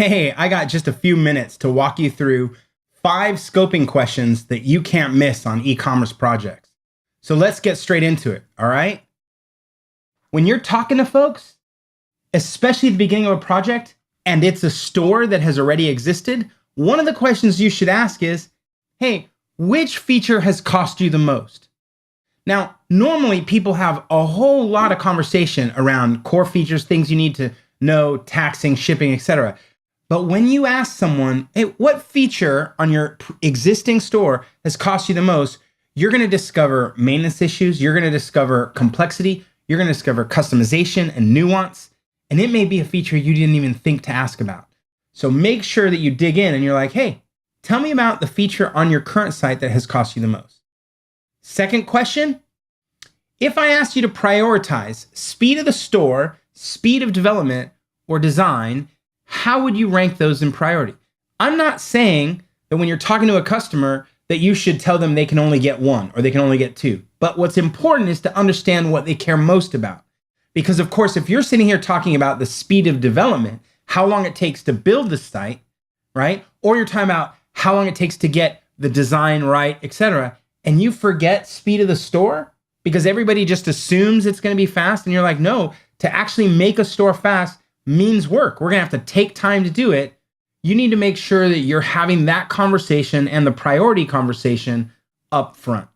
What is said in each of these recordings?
Hey, I got just a few minutes to walk you through 5 scoping questions that you can't miss on e-commerce projects. So let's get straight into it, all right? When you're talking to folks, especially at the beginning of a project, and it's a store that has already existed, one of the questions you should ask is, hey, which feature has cost you the most? Now, normally people have a whole lot of conversation around core features, things you need to know, taxing, shipping, etc. But when you ask someone, hey, what feature on your existing store has cost you the most, you're going to discover maintenance issues, you're going to discover complexity, you're going to discover customization and nuance, and it may be a feature you didn't even think to ask about. So make sure that you dig in and you're like, hey, tell me about the feature on your current site that has cost you the most. Second question, if I asked you to prioritize speed of the store, speed of development, or design, how would you rank those in priority? I'm not saying that when you're talking to a customer that you should tell them they can only get 1 or they can only get 2. But what's important is to understand what they care most about. Because of course, if you're sitting here talking about the speed of development, how long it takes to build the site, right? Or you're talking about how long it takes to get the design right, etc., and you forget speed of the store because everybody just assumes it's going to be fast, and you're like, no, to actually make a store fast means work. We're going to have to take time to do it. You need to make sure that you're having that conversation and the priority conversation up front.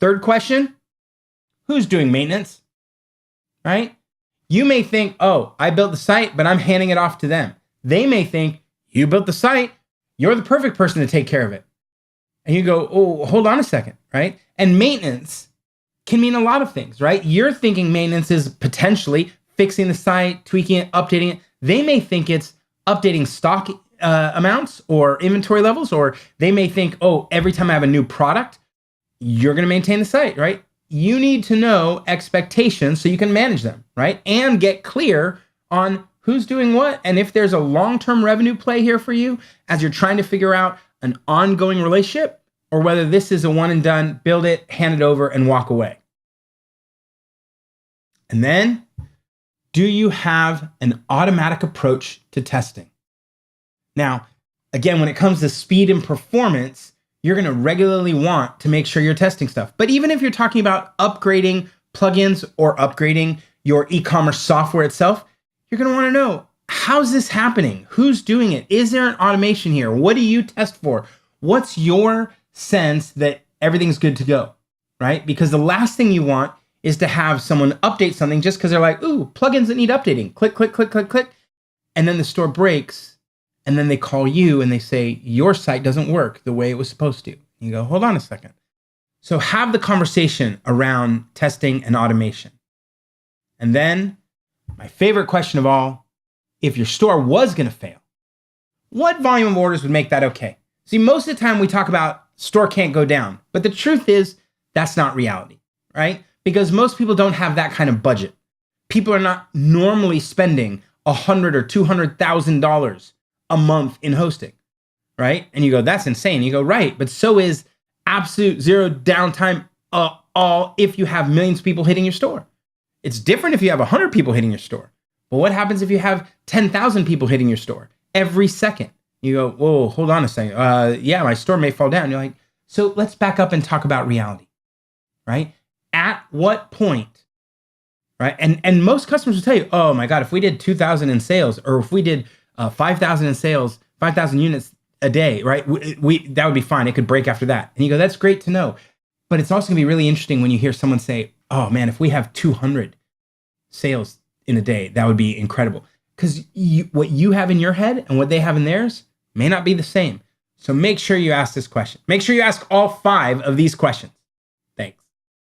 Third question, who's doing maintenance, right? You may think, oh, I built the site, but I'm handing it off to them. They may think, you built the site, you're the perfect person to take care of it. And you go, oh, hold on a second, right? And maintenance can mean a lot of things, right? You're thinking maintenance is potentially fixing the site, tweaking it, updating it. They may think it's updating stock amounts or inventory levels, or they may think, oh, every time I have a new product, you're going to maintain the site, right? You need to know expectations so you can manage them, right? And get clear on who's doing what. And if there's a long-term revenue play here for you as you're trying to figure out an ongoing relationship, or whether this is a one and done, build it, hand it over, and walk away. And then, do you have an automatic approach to testing? Now, again, when it comes to speed and performance, you're going to regularly want to make sure you're testing stuff. But even if you're talking about upgrading plugins or upgrading your e-commerce software itself, you're going to want to know, how's this happening? Who's doing it? Is there an automation here? What do you test for? What's your sense that everything's good to go, right? Because the last thing you want is to have someone update something just because they're like, ooh, plugins that need updating. Click, click, click, click, click. And then the store breaks. And then they call you and they say, your site doesn't work the way it was supposed to. You go, hold on a second. So have the conversation around testing and automation. And then my favorite question of all, if your store was going to fail, what volume of orders would make that okay? See, most of the time we talk about store can't go down, but the truth is that's not reality, right? Because most people don't have that kind of budget. People are not normally spending $100,000 or $200,000 a month in hosting, right? And you go, that's insane. You go, right, but so is absolute zero downtime all if you have millions of people hitting your store. It's different if you have 100 people hitting your store. But what happens if you have 10,000 people hitting your store every second? You go, whoa, hold on a second. Yeah, my store may fall down. You're like, so let's back up and talk about reality, right? At what point, right? And most customers will tell you, oh my God, if we did 2,000 in sales, or if we did 5,000 in sales, 5,000 units a day, right? That would be fine. It could break after that. And you go, that's great to know. But it's also gonna be really interesting when you hear someone say, oh man, if we have 200 sales in a day, that would be incredible. Because what you have in your head and what they have in theirs may not be the same. So make sure you ask this question. Make sure you ask all 5 of these questions.